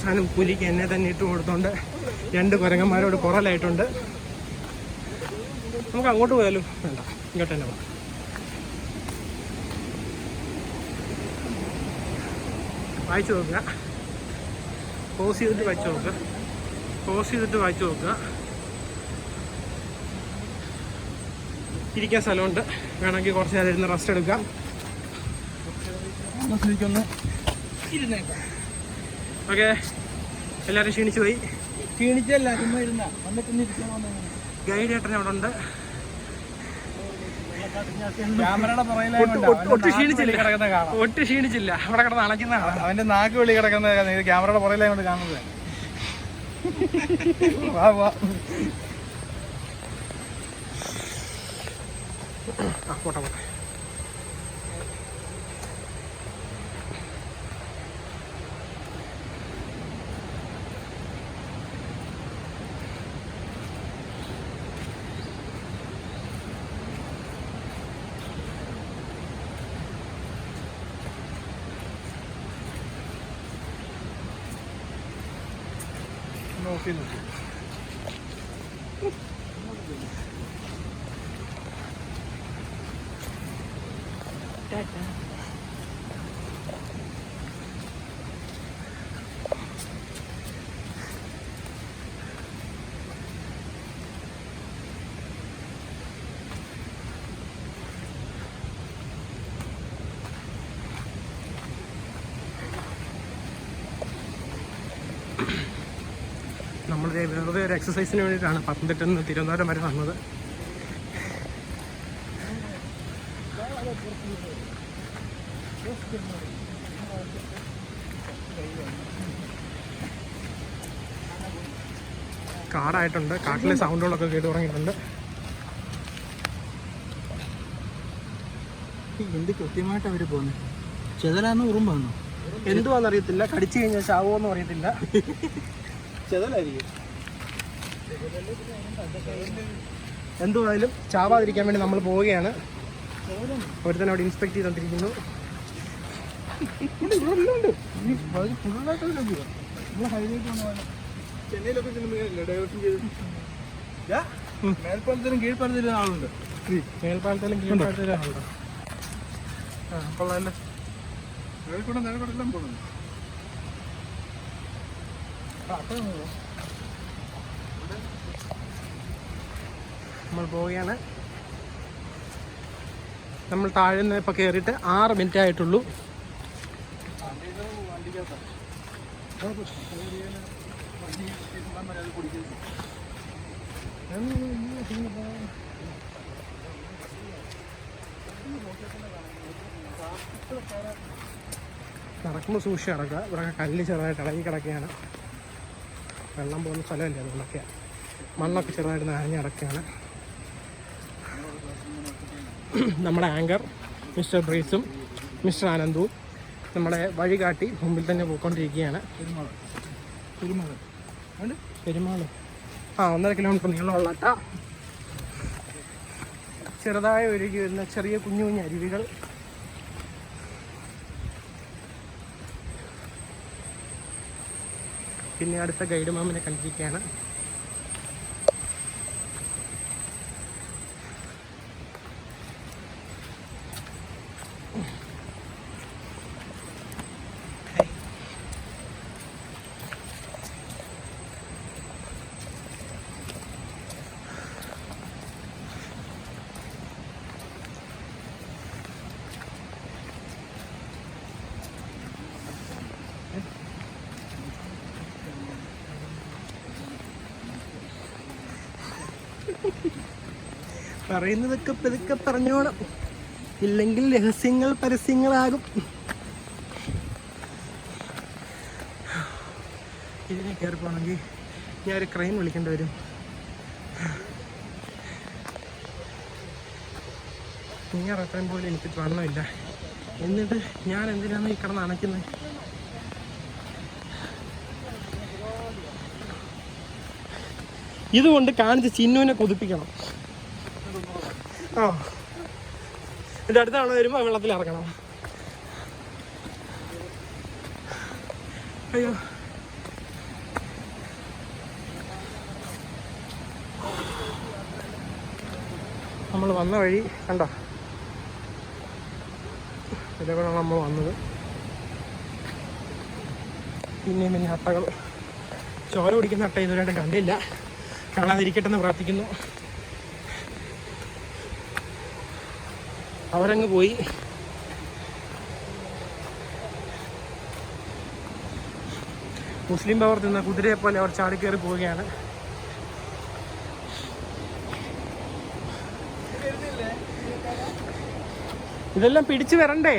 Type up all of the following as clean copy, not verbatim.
അവസാനം പുലിക്ക് എന്നെ തന്നെ ഇട്ട് കൊടുത്തോണ്ട് 2 കുരങ്ങന്മാരോട് കുറലായിട്ടുണ്ട്. നമുക്ക് അങ്ങോട്ട് പോയാലോ? വേണ്ട, ഇങ്ങോട്ട് തന്നെ പോകാം. വായിച്ചു നോക്കുക, പോസ് ചെയ്തിട്ട് വായിച്ചു നോക്കുക, പോസ് ചെയ്തിട്ട് വായിച്ചു നോക്കുക. ഇരിക്കാൻ സ്ഥലമുണ്ട്, വേണമെങ്കിൽ കുറച്ച് നേരം ഇരുന്ന് റെസ്റ്റ് എടുക്കാം. ഇരുന്നേക്കാം. ഓക്കെ, എല്ലാവരും ക്ഷീണിച്ചു പോയി. ക്ഷീണിച്ചല്ല, ചുമ്മാ ഇരുന്ന വന്നിട്ട് ഗൈഡ് ഏട്ടൻ അവിടെ ഉണ്ട്. ഒട്ടും ക്ഷീണിച്ചില്ല, അവിടെ കിടന്ന് അണയ്ക്കുന്നതാണ്. അവന്റെ നാക്ക് വെളി കിടക്കുന്ന ക്യാമറയുടെ പുറയിലായി കൊണ്ട് കാണുന്നത്. പോട്ടെ പോട്ടെ. നോക്കി നമ്മൾ വെറുതെ ഒരു എക്സസൈസിന് വേണ്ടിയിട്ടാണ് പത്തനംതിട്ടയിൽ നിന്ന് തിരുവനന്തപുരം വരെ വന്നത്. കാടായിട്ടുണ്ട്, കാട്ടിലെ സൗണ്ടുകളൊക്കെ കേട്ടു തുടങ്ങിയിട്ടുണ്ട്. എന്ത് കൃത്യമായിട്ട് അവര് പോകുന്നത്? ചെതലാന്ന് ഉറുമ്പാന്നോ എന്തുവാന്നറിയത്തില്ല, കടിച്ചു കഴിഞ്ഞാൽ ചാവുമെന്നും അറിയത്തില്ല. ചെതലായിരിക്കും. എന്തുവായാലും ചാവാതിരിക്കാൻ വേണ്ടി നമ്മൾ പോവുകയാണ്. ഒരുത്തന്നെ അവിടെ ഇൻസ്പെക്ട് ചെയ്തോണ്ടിരിക്കുന്നു. ചെന്നൈയിലൊക്കെ മേൽപ്പാലത്തിലും കീഴ്പ്പാലത്തിലും ആളുണ്ട്. മേൽപ്പാലത്തിലും കീഴ്പ്പാലത്തിലും ആളുണ്ടോ? ആ, കൊള്ളാമല്ലോ. മേൽക്കൂടെ നിലക്കൂടെല്ലാം പോകുന്നു. നമ്മൾ പോവുകയാണ്. നമ്മൾ താഴെ നിന്ന് ഇപ്പോൾ കയറിയിട്ട് 6 മിനിറ്റ് ആയിട്ടുള്ളൂ. നടക്കുമ്പോൾ സൂക്ഷിച്ച് കിടക്കുക. ഇവിടെ കല്ല് ചെറുതായിട്ട് ഇളകി കിടക്കുകയാണ്. വെള്ളം പോകുന്ന സ്ഥലമല്ലേ, അതുകൊണ്ടൊക്കെ മണ്ണൊക്കെ ചെറുതായിട്ട് നനഞ്ഞ് കിടക്കുകയാണ്. നമ്മുടെ ആങ്കർ മിസ്റ്റർ ബ്രീസും മിസ്റ്റർ ആനന്ദും നമ്മളെ വഴി കാട്ടി മുമ്പിൽ തന്നെ പോയിക്കൊണ്ടിരിക്കുകയാണ്. പെരുമാൾ 1.5 കിലോമീറ്റർ നീളമുള്ള ചെറുതായി ഒഴുകി വരുന്ന ചെറിയ കുഞ്ഞു കുഞ്ഞു അരുവികൾ. പിന്നെ അടുത്ത ഗൈഡ് മാമിനെ കണ്ടിരിക്കുകയാണ്. പറയുന്നതൊക്കെ പതുക്കെ പറഞ്ഞോണം, ഇല്ലെങ്കിൽ രഹസ്യങ്ങൾ പരസ്യങ്ങളാകും. ഇതിനെ കയറി പോകണമെങ്കിൽ ഞാൻ ഒരു ക്രെയിൻ വിളിക്കേണ്ടി വരും. ഞാൻ അത്രയും പോലും എനിക്ക് വണ്ണമില്ല, എന്നിട്ട് ഞാൻ എന്തിനാണ് ഈ കിടന്ന് അണയ്ക്കുന്നത്? ഇതുകൊണ്ട് കാണിച്ച് ചിന്നുവിനെ കൊതിപ്പിക്കണം. എൻ്റെ അടുത്താണ് വരുമ്പോൾ വെള്ളത്തിൽ ഇറങ്ങണം. അയ്യോ, നമ്മൾ വന്ന വഴി കണ്ടോ, ഇതേപോലെയാണ് നമ്മൾ വന്നത്. പിന്നെ അട്ടകൾ, ചോര കുടിക്കുന്ന അട്ട ഇതുവരെയായിട്ടും കണ്ടില്ല. കാണാതിരിക്കട്ടെ എന്ന് പ്രാർത്ഥിക്കുന്നു. അവരങ്ങ് പോയി. മുസ്ലിം പവർ തിന്ന കുതിരയെ പോലെ അവർ ചാടിക്കയറി പോവുകയാണ്. ഇതെല്ലാം പിടിച്ചു വരണ്ടേ?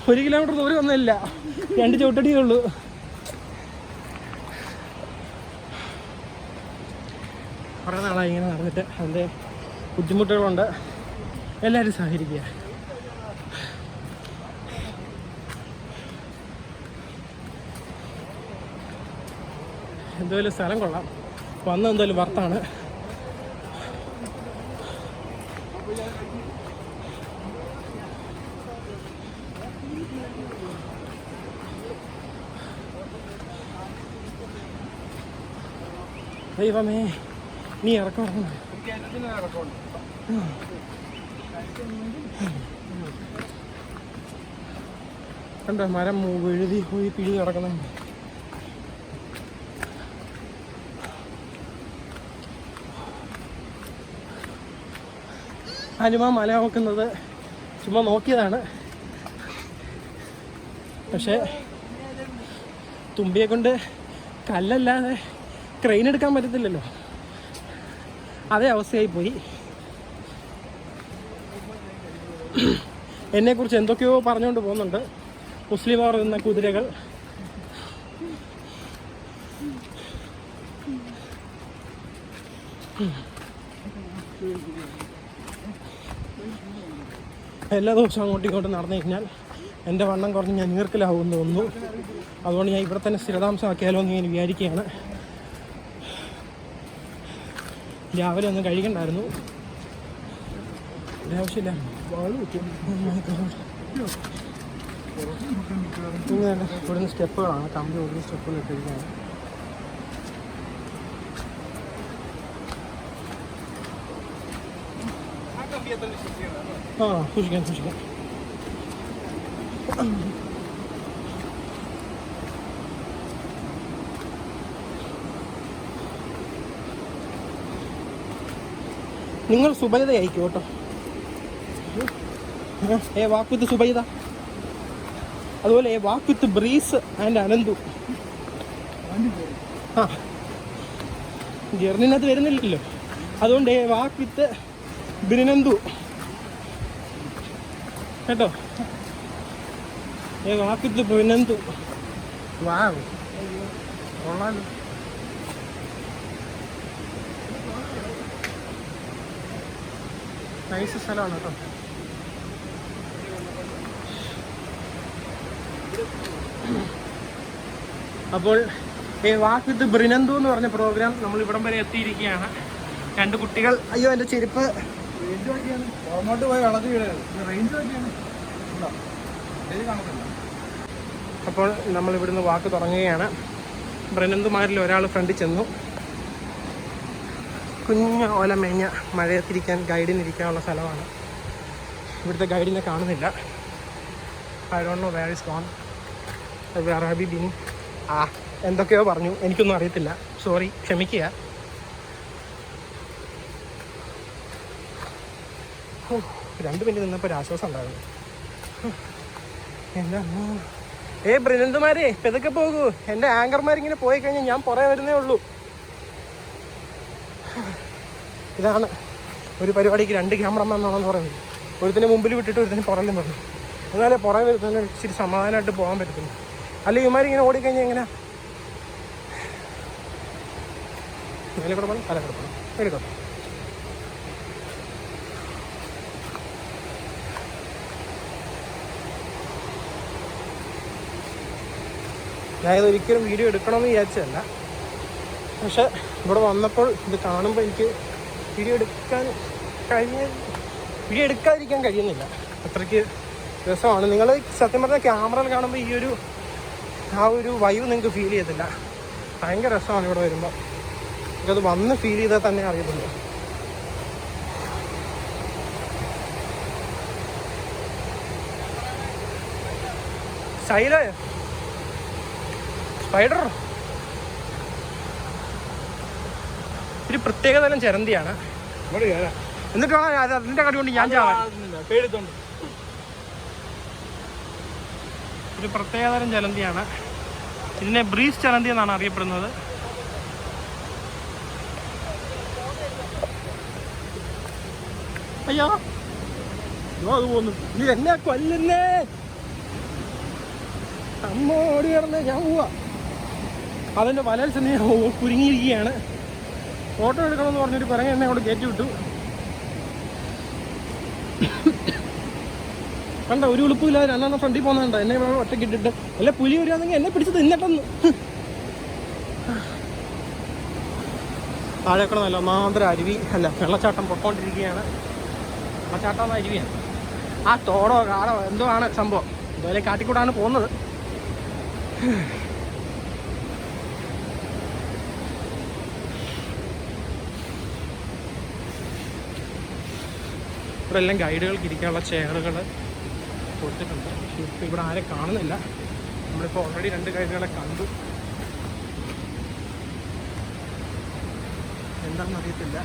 ഒരു കിലോമീറ്റർ ദൂരം ഒന്നുമില്ല, 2 ചവിട്ടടിയേ ഉള്ളൂ. കുറേ നാളായി ഇങ്ങനെ നടന്നിട്ട്, അതിൻ്റെ ബുദ്ധിമുട്ടുകളുണ്ട്. എല്ലാവരും സഹകരിക്കുക. എന്തായാലും സ്ഥലം കൊള്ളാം, വന്ന എന്തായാലും വർത്താണ്. ദൈവമേ, നീ ഇറക്കണം. കണ്ടോ മരം എഴുതി പോയി പിഴിഞ്ഞ് കിടക്കുന്നുണ്ട്. ഹനുമാൻ മല നോക്കുന്നത് ചുമ്മാ നോക്കിയതാണ്. പക്ഷേ തുമ്പിയെ കൊണ്ട് കല്ലല്ലാതെ ക്രെയിൻ എടുക്കാൻ പറ്റത്തില്ലല്ലോ, അതേ അവസ്ഥയായി പോയി. എന്നെക്കുറിച്ച് എന്തൊക്കെയോ പറഞ്ഞുകൊണ്ട് പോകുന്നുണ്ട് മുസ്ലിം അവർ എന്ന കുതിരകൾ. എല്ലാ ദിവസവും അങ്ങോട്ടും ഇങ്ങോട്ടും നടന്നു കഴിഞ്ഞാൽ എൻ്റെ വണ്ണം കുറഞ്ഞ് ഞാൻ നീർക്കലാവുമെന്ന് തോന്നുന്നു. അതുകൊണ്ട് ഞാൻ ഇവിടെ തന്നെ സ്ഥിരതാമസമാക്കിയാലോ എന്ന് ഞാൻ വിചാരിക്കുകയാണ്. രാവിലെ ഒന്നും കഴിക്കണ്ടായിരുന്നു, ആവശ്യമില്ല. ഇവിടുന്ന് സ്റ്റെപ്പുകളാണ്, കമ്പി ഓടുന്ന സ്റ്റെപ്പുകൾ ഇട്ടിരിക്കുകയാണ്. സൂക്ഷിക്കാം. നിങ്ങൾ സുബൈദ അയക്കും കേട്ടോ. വാക്ക് വിത്ത് സുബൈദ, അതുപോലെ വാക്ക് വിത്ത് ബ്രീസ് ആൻഡ് അനന്തു. ജെർണിനകത്ത് വരുന്നില്ലല്ലോ, അതുകൊണ്ട് വാക്ക് വിത്ത് ബിരിനന്തു കേട്ടോ. വാക്ക് വിത്ത് ബിരിനന്തു. വാവ്, കൊള്ളാലോ. നൈസ് സ്ഥലമാണ് കേട്ടോ. അപ്പോൾ വാക്ക് വിത്ത് ബ്രിനന്തു എന്ന് പറഞ്ഞ പ്രോഗ്രാം നമ്മൾ ഇവിടം വരെ എത്തിയിരിക്കുകയാണ്. 2 കുട്ടികൾ, അയ്യോ എൻ്റെ ചെരുപ്പ്, അപ്പോൾ നമ്മൾ ഇവിടുന്ന് വാക്ക് തുടങ്ങുകയാണ്. ബ്രിനന്തുമാരിൽ ഒരാൾ ഫ്രണ്ടിൽ ചെന്നു. കുഞ്ഞ ഓല മേഞ്ഞ മഴയത്തിരിക്കാൻ ഗൈഡിനിരിക്കാനുള്ള സ്ഥലമാണ്. ഇവിടുത്തെ ഗൈഡിനെ കാണുന്നില്ല. I don't know where is gone. Where have you been? എന്തൊക്കെയോ പറഞ്ഞു, എനിക്കൊന്നും അറിയത്തില്ല, സോറി, ക്ഷമിക്കുക. ഓ, 2 മിനിറ്റ് നിന്നപ്പോൾ ഒരു ആശ്വാസം ഉണ്ടായിരുന്നു. എന്താ ബ്രിനന്തുമാരെ, പെതൊക്കെ പോകൂ. എൻ്റെ ആങ്കർമാരിങ്ങനെ പോയി കഴിഞ്ഞാൽ ഞാൻ പുറകെ വരുന്നേ ഉള്ളൂ. ഇതാണ് ഒരു പരിപാടിക്ക് 2 ക്യാമറമാൻ വേണമെന്ന് പറയുന്നത്. ഒരുത്തിന് മുമ്പിൽ വിട്ടിട്ട് ഒരുത്തിന് പുറകിലും പറഞ്ഞു. എന്നാലേ പുറകെ വരുന്നതിന് ഇച്ചിരി സമാധാനമായിട്ട് പോകാൻ പറ്റത്തില്ല. അല്ലെങ്കിൽ ഇവന്മാരിങ്ങനെ ഓടിക്കഴിഞ്ഞാൽ എങ്ങനെ? മേലെക്കൂടെ പോകണം, തലക്കൂടെ പോകണം, മേലെക്കൂടെ. ഞാനിത് ഒരിക്കലും വീഡിയോ എടുക്കണമെന്ന് വിചാരിച്ചതല്ല, പക്ഷെ ഇവിടെ വന്നപ്പോൾ ഇത് കാണുമ്പോൾ എനിക്ക് വീഡിയോ എടുക്കാതിരിക്കാൻ കഴിയുന്നില്ല. അത്രയ്ക്ക് രസമാണ്. നിങ്ങൾ സത്യം പറഞ്ഞാൽ ക്യാമറയിൽ കാണുമ്പോൾ ഈ ഒരു ആ ഒരു വൈവ് നിങ്ങൾക്ക് ഫീൽ ചെയ്യത്തില്ല. ഭയങ്കര രസമാണ് ഇവിടെ വരുമ്പോൾ. എനിക്കത് വന്ന് ഫീൽ ചെയ്താൽ തന്നെ അറിയത്തുള്ളൂ. സ്റ്റൈല് സ്പൈഡർ ഒരു പ്രത്യേകതരം ചരന്തിയാണ്. എന്നിട്ട് വേണം അതിൻ്റെ കടി കൊണ്ട് ഞാൻ ചാവാൻ. ഒരു പ്രത്യേകതരം ചലന്തിയാണ്. ഇതിനെ ബ്രീസ് ചലന്തി എന്നാണ് അറിയപ്പെടുന്നത്. അയ്യോ അത് പോന്നു. നീ എന്നെ കൊല്ലുന്നേ. അമ്മ ഓടി കിടന്ന് ഞാൻ പോവാ. അതിൻ്റെ വലയിൽ ചെന്ന് ഞാൻ കുരുങ്ങിയിരിക്കുകയാണ്. ഫോട്ടോ എടുക്കണമെന്ന് പറഞ്ഞിട്ട് പിറകെ എന്നെ അങ്ങോട്ട് കയറ്റി വിട്ടു. കണ്ട ഒരു ഉളുപ്പില്ലാതെ രണ്ടെണ്ണം ഫ്രണ്ടിൽ പോകുന്നുണ്ടോ. എന്നെ ഒറ്റയ്ക്ക് ഇട്ടിട്ട് അല്ല പുലി വരികയാണെങ്കിൽ എന്നെ പിടിച്ച് തിന്നിട്ടെന്ന്. താഴേക്കണ നല്ല ഒന്നാന്തര അരുവി അല്ല വെള്ളച്ചാട്ടം പൊക്കോണ്ടിരിക്കുകയാണ്. വെള്ളച്ചാട്ടം അരുവിയാണ്. ആ തോടോ കാടോ എന്തോ ആണ് സംഭവം. ഇതുവരെ കാട്ടിക്കൂടാണ് പോകുന്നത്. ഇവിടെ എല്ലാം ഗൈഡുകൾക്ക് ഇരിക്കാനുള്ള ചെയറുകൾ കൊടുത്തിട്ടുണ്ട്. ഇപ്പം ഇവിടെ ആരെ കാണുന്നില്ല. നമ്മളിപ്പോൾ ഓൾറെഡി 2 ഗൈഡുകളെ കണ്ടു. എന്താണെന്ന് അറിയത്തില്ല.